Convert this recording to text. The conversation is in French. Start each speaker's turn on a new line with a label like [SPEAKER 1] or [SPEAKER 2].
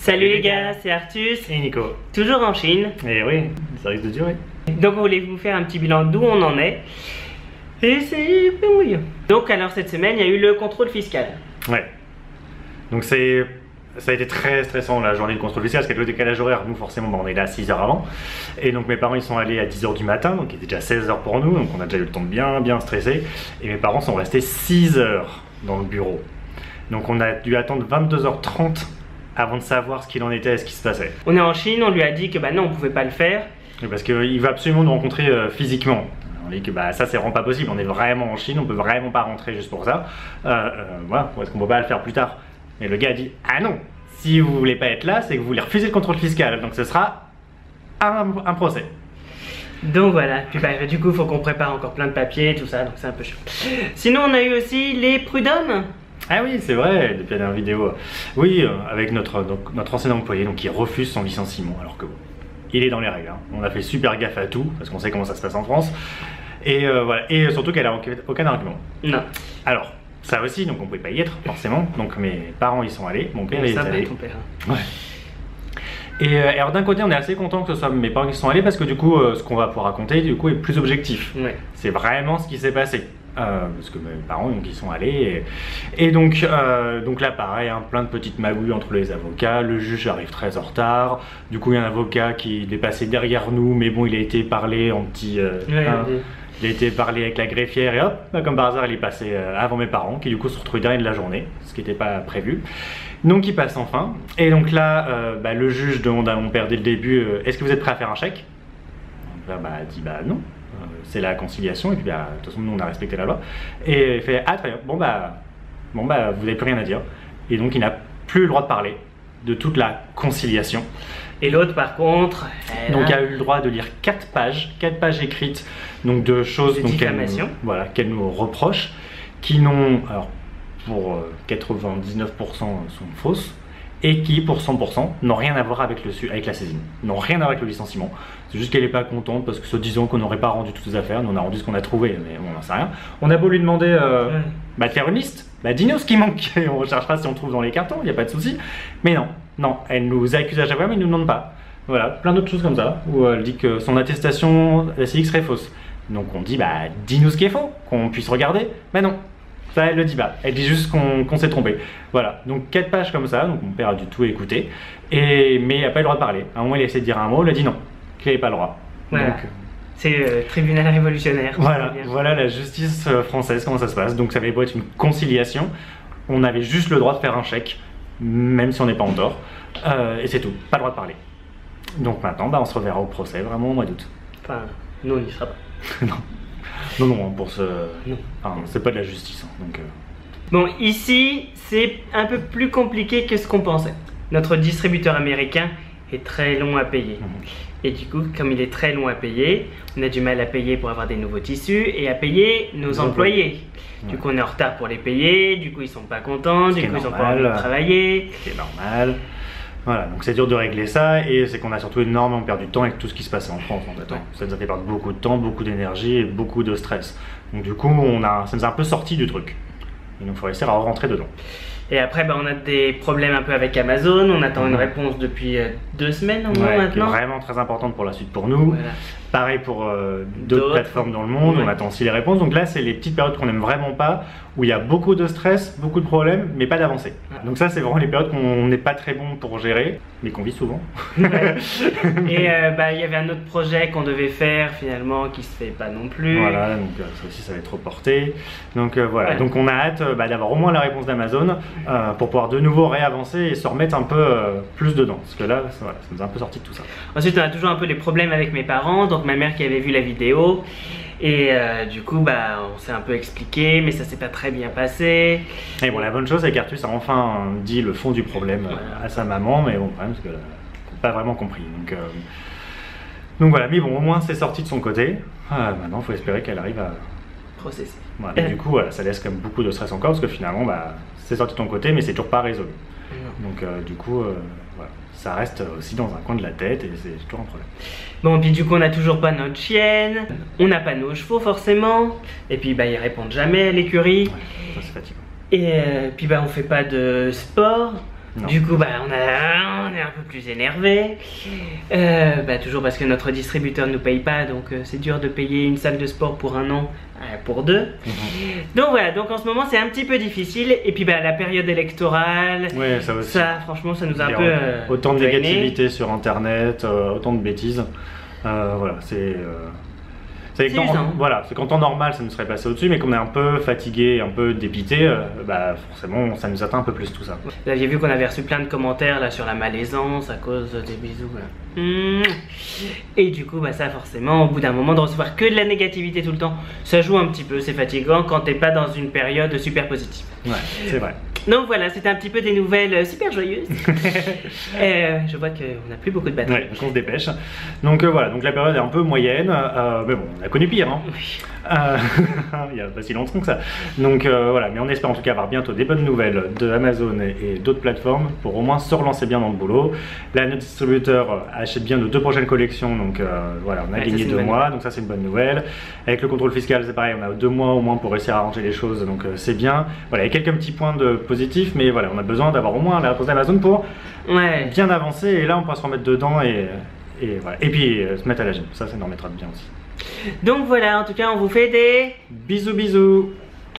[SPEAKER 1] Salut les gars, c'est Artus
[SPEAKER 2] et Nico.
[SPEAKER 1] Toujours en Chine.
[SPEAKER 2] Et oui, ça risque de durer.
[SPEAKER 1] Donc on voulait vous faire un petit bilan d'où on en est. Et c'est peu mouillé. Donc alors cette semaine, il y a eu le contrôle fiscal.
[SPEAKER 2] Ouais. Donc ça a été très stressant la journée de contrôle fiscal, parce qu'il y a le décalage horaire. Nous forcément on est là 6 heures avant. Et donc mes parents ils sont allés à 10 h du matin, donc il était déjà 16 h pour nous. Donc on a déjà eu le temps de bien stresser. Et mes parents sont restés 6 heures dans le bureau. Donc on a dû attendre 22 h 30 avant de savoir ce qu'il en était et ce qui se passait.
[SPEAKER 1] On est en Chine, on lui a dit que bah non, on pouvait pas le faire.
[SPEAKER 2] Parce qu'il veut absolument nous rencontrer physiquement. On dit que bah, ça c'est vraiment pas possible, on est vraiment en Chine, on peut vraiment pas rentrer juste pour ça. Voilà, est-ce qu'on peut pas le faire plus tard? Et le gars a dit, ah non, si vous voulez pas être là, c'est que vous voulez refuser le contrôle fiscal, donc ce sera un procès.
[SPEAKER 1] Donc voilà, puis bah, du coup il faut qu'on prépare encore plein de papiers, tout ça, donc c'est un peu chaud. Sinon on a eu aussi les prud'hommes.
[SPEAKER 2] Ah oui, c'est vrai, depuis la dernière vidéo. Oui, avec notre ancien employé donc, qui refuse son licenciement, alors que bon, il est dans les règles. Hein. On a fait super gaffe à tout, parce qu'on sait comment ça se passe en France. Et voilà, et surtout qu'elle a aucun argument.
[SPEAKER 1] Non.
[SPEAKER 2] Alors, ça aussi, donc on pouvait pas y être, forcément. Donc mes parents y sont allés, mon père y est allé.
[SPEAKER 1] Ton père.
[SPEAKER 2] Ouais. Et alors d'un côté, on est assez content que ce soit mes parents qui sont allés, parce que du coup, ce qu'on va pouvoir raconter, du coup, est plus objectif.
[SPEAKER 1] Ouais.
[SPEAKER 2] C'est vraiment ce qui s'est passé. Parce que mes parents donc, ils sont allés et donc là pareil hein, plein de petites magouilles entre les avocats, le juge arrive très en retard, du coup il y a un avocat qui est passé derrière nous mais bon il a été parlé en petit il a été parlé avec la greffière et hop comme par hasard il est passé avant mes parents qui du coup se retrouvent dernier de la journée, ce qui n'était pas prévu. Donc il passe enfin et donc là le juge demande à mon père dès le début est-ce que vous êtes prêt à faire un chèque? Mon père dit bah non. C'est la conciliation et puis bah, de toute façon nous on a respecté la loi et il fait ah très bien bon bah vous n'avez plus rien à dire et donc il n'a plus le droit de parler de toute la conciliation.
[SPEAKER 1] Et l'autre par contre
[SPEAKER 2] donc il a eu le droit de lire 4 pages écrites donc de choses qu'elle nous reproche qui n'ont alors pour 99% sont fausses et qui pour 100% n'ont rien à voir avec la saisine, n'ont rien à voir avec le licenciement. C'est juste qu'elle n'est pas contente parce que se disant qu'on n'aurait pas rendu toutes ses affaires, nous on a rendu ce qu'on a trouvé, mais on n'en sait rien. On a beau lui demander de faire une liste, dis-nous ce qui manque, et on recherchera si on trouve dans les cartons, il n'y a pas de souci. Mais non, elle nous accuse à chaque fois mais elle ne nous demande pas. Voilà, plein d'autres choses comme ça, où elle dit que son attestation SIX serait fausse. Donc on dit dis-nous ce qui est faux, qu'on puisse regarder, mais non. Ça, elle le dit pas, elle dit juste qu'on s'est trompé. Voilà, donc 4 pages comme ça, donc mon père a du tout écouté, mais il n'a pas eu le droit de parler. À un moment, il a essayé de dire un mot, il a dit non, qu'il n'avait pas le droit.
[SPEAKER 1] Voilà. C'est le tribunal révolutionnaire.
[SPEAKER 2] Voilà la justice française, comment ça se passe. Donc ça avait beau être une conciliation, on avait juste le droit de faire un chèque, même si on n'est pas en tort, et c'est tout, pas le droit de parler. Donc maintenant, on se reverra au procès, vraiment au mois d'août.
[SPEAKER 1] Enfin, nous on n'y sera pas.
[SPEAKER 2] Non, pour ce... Enfin, c'est pas de la justice. Hein, donc,
[SPEAKER 1] Bon, ici, c'est un peu plus compliqué que ce qu'on pensait. Notre distributeur américain est très long à payer. Et du coup, comme il est très long à payer, on a du mal à payer pour avoir des nouveaux tissus et à payer nos employés. Du coup, on est en retard pour les payer, du coup, ils sont pas contents, du coup, ils ont pas envie de travailler.
[SPEAKER 2] C'est normal. Voilà, donc c'est dur de régler ça et c'est qu'on a surtout énormément perdu de temps avec tout ce qui se passait en France en fait. Ça nous a fait perdre beaucoup de temps, beaucoup d'énergie et beaucoup de stress. Donc du coup, ça nous a un peu sorti du truc. Et donc il faut essayer à rentrer dedans.
[SPEAKER 1] Et après, on a des problèmes un peu avec Amazon, on attend une réponse depuis 2 semaines au moins maintenant.
[SPEAKER 2] Qui est vraiment très importante pour la suite pour nous.
[SPEAKER 1] Voilà.
[SPEAKER 2] Pareil pour d'autres plateformes dans le monde, on attend aussi les réponses. Donc là, c'est les petites périodes qu'on n'aime vraiment pas, où il y a beaucoup de stress, beaucoup de problèmes, mais pas d'avancée. Donc ça, c'est vraiment les périodes qu'on n'est pas très bon pour gérer, mais qu'on vit souvent.
[SPEAKER 1] Ouais. Et il y avait un autre projet qu'on devait faire finalement qui se fait pas non plus.
[SPEAKER 2] Voilà, donc ça aussi, ça va être reporté. Donc voilà, donc on a hâte d'avoir au moins la réponse d'Amazon pour pouvoir de nouveau réavancer et se remettre un peu plus dedans. Parce que là, ça nous a un peu sorti de tout ça.
[SPEAKER 1] Ensuite, on a toujours un peu les problèmes avec mes parents, donc ma mère qui avait vu la vidéo et du coup on s'est un peu expliqué mais ça s'est pas très bien passé.
[SPEAKER 2] Et bon, la bonne chose c'est qu'Artus a enfin dit le fond du problème à sa maman, mais bon, le problème c'est qu'elle n'a pas vraiment compris. Donc voilà, mais bon, au moins c'est sorti de son côté. Maintenant il faut espérer qu'elle arrive à
[SPEAKER 1] processer.
[SPEAKER 2] Voilà, et du coup ça laisse quand même beaucoup de stress encore parce que finalement c'est sorti de ton côté mais c'est toujours pas résolu. Donc du coup voilà, ça reste aussi dans un coin de la tête et c'est toujours un problème.
[SPEAKER 1] Bon, puis du coup on n'a toujours pas notre chienne, on n'a pas nos chevaux forcément, et puis ils répondent jamais à l'écurie.
[SPEAKER 2] Ouais, ça c'est fatigant.
[SPEAKER 1] Et puis on fait pas de sport.
[SPEAKER 2] Non.
[SPEAKER 1] Du coup on est plus énervés. Toujours parce que notre distributeur ne nous paye pas, donc c'est dur de payer une salle de sport pour un an, pour deux. Donc voilà, donc en ce moment c'est un petit peu difficile. Et puis la période électorale,
[SPEAKER 2] ouais, ça aussi.
[SPEAKER 1] Ça franchement ça nous a un peu...
[SPEAKER 2] autant de négativité sur internet, autant de bêtises. Voilà, c'est qu'en temps normal ça nous serait passé au-dessus, mais qu'on est un peu fatigué, un peu dépité, forcément ça nous atteint un peu plus tout ça.
[SPEAKER 1] Vous aviez vu qu'on avait reçu plein de commentaires là sur la malaisance à cause des bisous. Et du coup ça forcément au bout d'un moment de recevoir que de la négativité tout le temps, ça joue un petit peu, c'est fatigant quand t'es pas dans une période super positive.
[SPEAKER 2] Ouais, c'est vrai.
[SPEAKER 1] Donc voilà, c'était un petit peu des nouvelles super joyeuses. Je vois qu'on n'a plus beaucoup de batterie.
[SPEAKER 2] Ouais, donc on se dépêche. Donc voilà, donc la période est un peu moyenne, mais bon, on a connu pire. Hein.
[SPEAKER 1] Oui.
[SPEAKER 2] Il n'y a pas si longtemps que ça. Donc voilà, mais on espère en tout cas avoir bientôt des bonnes nouvelles de Amazon et d'autres plateformes pour au moins se relancer bien dans le boulot. Là, notre distributeur achète bien nos 2 prochaines collections, donc voilà, on a gagné 2 mois, donc ça c'est une bonne nouvelle. Avec le contrôle fiscal, c'est pareil, on a 2 mois au moins pour réussir à arranger les choses, donc c'est bien. Voilà, il y a quelques petits points positifs, mais voilà, on a besoin d'avoir au moins la réponse d'Amazon pour bien avancer, et là on pourra se remettre dedans et voilà. Et puis se mettre à la gym, ça nous remettra bien aussi.
[SPEAKER 1] Donc voilà, en tout cas on vous fait des
[SPEAKER 2] bisous.